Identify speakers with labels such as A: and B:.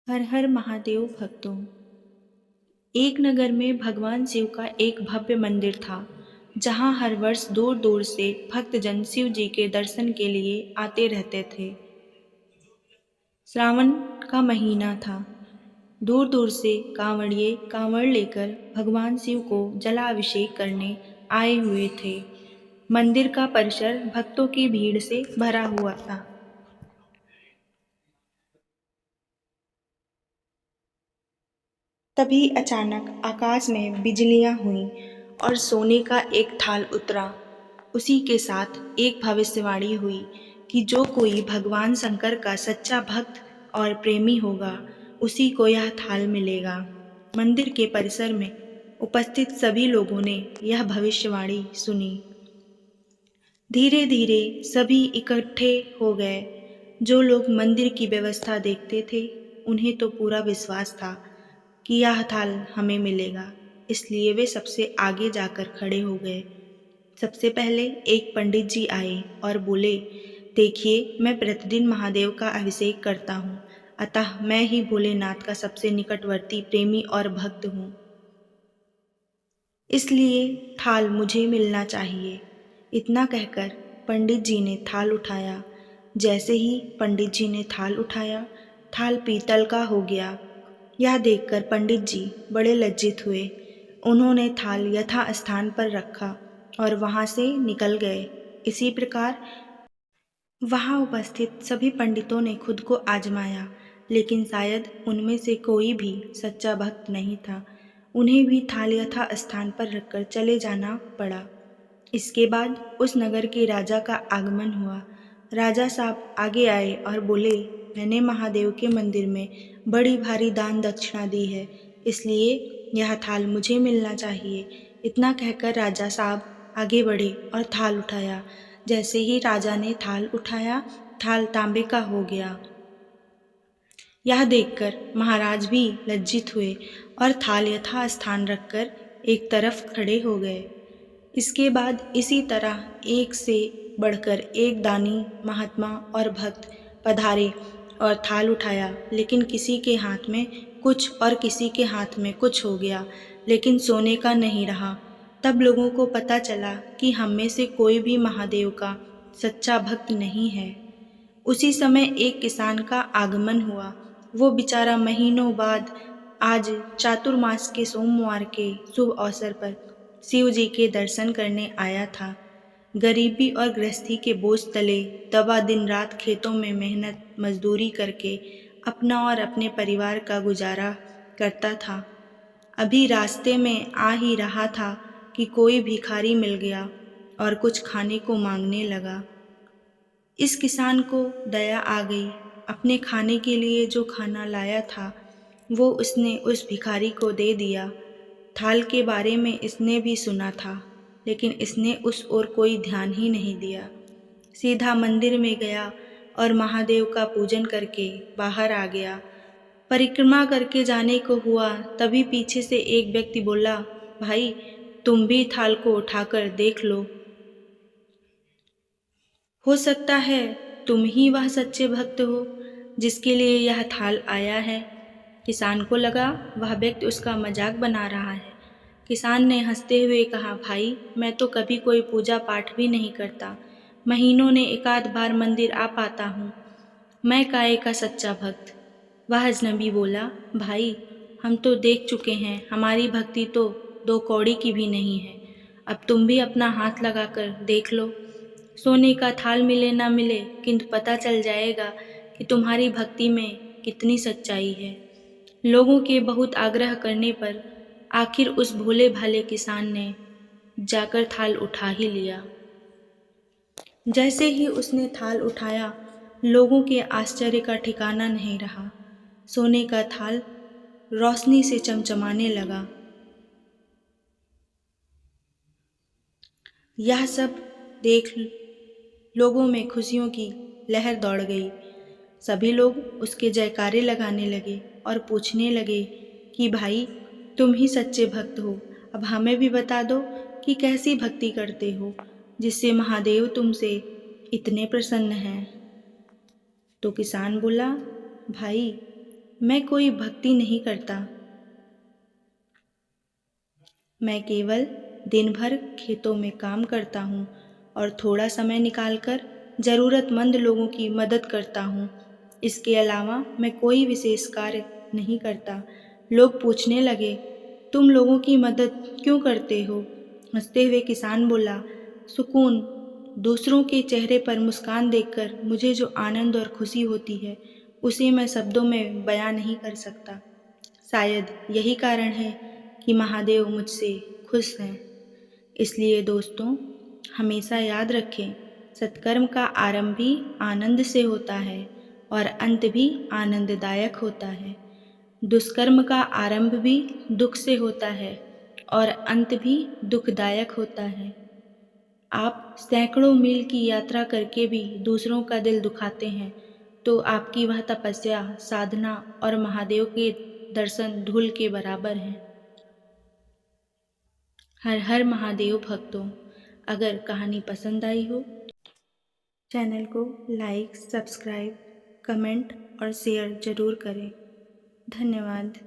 A: हर हर महादेव भक्तों। एक नगर में भगवान शिव का एक भव्य मंदिर था, जहां हर वर्ष दूर दूर से भक्तजन शिव जी के दर्शन के लिए आते रहते थे। श्रावण का महीना था। दूर दूर से कांवड़िए कांवड़ लेकर भगवान शिव को जलाभिषेक करने आए हुए थे। मंदिर का परिसर भक्तों की भीड़ से भरा हुआ था। तभी अचानक आकाश में बिजलियां हुईं और सोने का एक थाल उतरा। उसी के साथ एक भविष्यवाणी हुई कि जो कोई भगवान शंकर का सच्चा भक्त और प्रेमी होगा, उसी को यह थाल मिलेगा। मंदिर के परिसर में उपस्थित सभी लोगों ने यह भविष्यवाणी सुनी। धीरे धीरे सभी इकट्ठे हो गए। जो लोग मंदिर की व्यवस्था देखते थे, उन्हें तो पूरा विश्वास था कि यह थाल हमें मिलेगा, इसलिए वे सबसे आगे जाकर खड़े हो गए। सबसे पहले एक पंडित जी आए और बोले, देखिए, मैं प्रतिदिन महादेव का अभिषेक करता हूँ, अतः मैं ही भोलेनाथ का सबसे निकटवर्ती प्रेमी और भक्त हूँ, इसलिए थाल मुझे मिलना चाहिए। इतना कहकर पंडित जी ने थाल उठाया। जैसे ही पंडित जी ने थाल उठाया, थाल पीतल का हो गया। यह देखकर पंडित जी बड़े लज्जित हुए। उन्होंने थाल यथा स्थान पर रखा और वहां से निकल गए। इसी प्रकार वहां उपस्थित सभी पंडितों ने खुद को आजमाया, लेकिन शायद उनमें से कोई भी सच्चा भक्त नहीं था। उन्हें भी थाल यथा स्थान पर रखकर चले जाना पड़ा। इसके बाद उस नगर के राजा का आगमन हुआ। राजा साहब आगे आए और बोले, मैंने महादेव के मंदिर में बड़ी भारी दान दक्षिणा दी है, इसलिए यह थाल मुझे मिलना चाहिए। इतना कहकर राजा साहब आगे बढ़े और थाल उठाया। जैसे ही राजा ने थाल उठाया, थाल तांबे का हो गया। यह देखकर महाराज भी लज्जित हुए और थाल यथा स्थान रखकर एक तरफ खड़े हो गए। इसके बाद इसी तरह एक से बढ़कर एक दानी, महात्मा और भक्त पधारे और थाल उठाया, लेकिन किसी के हाथ में कुछ और किसी के हाथ में कुछ हो गया, लेकिन सोने का नहीं रहा। तब लोगों को पता चला कि हम में से कोई भी महादेव का सच्चा भक्त नहीं है। उसी समय एक किसान का आगमन हुआ। वो बेचारा महीनों बाद आज चातुर्मास के सोमवार के शुभ अवसर पर शिव जी के दर्शन करने आया था। गरीबी और गृहस्थी के बोझ तले दबा दिन रात खेतों में मेहनत मजदूरी करके अपना और अपने परिवार का गुजारा करता था। अभी रास्ते में आ ही रहा था कि कोई भिखारी मिल गया और कुछ खाने को मांगने लगा। इस किसान को दया आ गई। अपने खाने के लिए जो खाना लाया था, वो उसने उस भिखारी को दे दिया। थाल के बारे में इसने भी सुना था, लेकिन इसने उस ओर कोई ध्यान ही नहीं दिया। सीधा मंदिर में गया और महादेव का पूजन करके बाहर आ गया। परिक्रमा करके जाने को हुआ, तभी पीछे से एक व्यक्ति बोला, भाई, तुम भी थाल को उठाकर देख लो। हो सकता है तुम ही वह सच्चे भक्त हो जिसके लिए यह थाल आया है। किसान को लगा वह व्यक्ति उसका मजाक बना रहा है। किसान ने हंसते हुए कहा, भाई, मैं तो कभी कोई पूजा पाठ भी नहीं करता, महीनों ने एक आध बार मंदिर आ पाता हूँ, मैं काहे का सच्चा भक्त। वह अजनबी बोला, भाई, हम तो देख चुके हैं, हमारी भक्ति तो दो कौड़ी की भी नहीं है। अब तुम भी अपना हाथ लगाकर देख लो। सोने का थाल मिले ना मिले, किंतु पता चल जाएगा कि तुम्हारी भक्ति में कितनी सच्चाई है। लोगों के बहुत आग्रह करने पर आखिर उस भोले भाले किसान ने जाकर थाल उठा ही लिया। जैसे ही उसने थाल उठाया, लोगों के आश्चर्य का ठिकाना नहीं रहा। सोने का थाल रोशनी से चमचमाने लगा। यह सब देख लोगों में खुशियों की लहर दौड़ गई। सभी लोग उसके जयकारे लगाने लगे और पूछने लगे कि भाई, तुम ही सच्चे भक्त हो, अब हमें भी बता दो कि कैसी भक्ति करते हो जिससे महादेव तुमसे इतने प्रसन्न हैं। तो किसान बोला, भाई, मैं कोई भक्ति नहीं करता। मैं केवल दिन भर खेतों में काम करता हूँ और थोड़ा समय निकालकर ज़रूरतमंद लोगों की मदद करता हूँ। इसके अलावा मैं कोई विशेष कार्य नहीं करता। लोग पूछने लगे, तुम लोगों की मदद क्यों करते हो? हंसते हुए किसान बोला, सुकून। दूसरों के चेहरे पर मुस्कान देखकर मुझे जो आनंद और खुशी होती है, उसे मैं शब्दों में बयां नहीं कर सकता। शायद यही कारण है कि महादेव मुझसे खुश हैं। इसलिए दोस्तों, हमेशा याद रखें, सत्कर्म का आरंभ भी आनंद से होता है और अंत भी आनंददायक होता है। दुष्कर्म का आरंभ भी दुख से होता है और अंत भी दुखदायक होता है। आप सैकड़ों मील की यात्रा करके भी दूसरों का दिल दुखाते हैं, तो आपकी वह तपस्या, साधना और महादेव के दर्शन धूल के बराबर हैं। हर हर महादेव भक्तों, अगर कहानी पसंद आई हो, चैनल को लाइक, सब्सक्राइब, कमेंट और शेयर ज़रूर करें। धन्यवाद।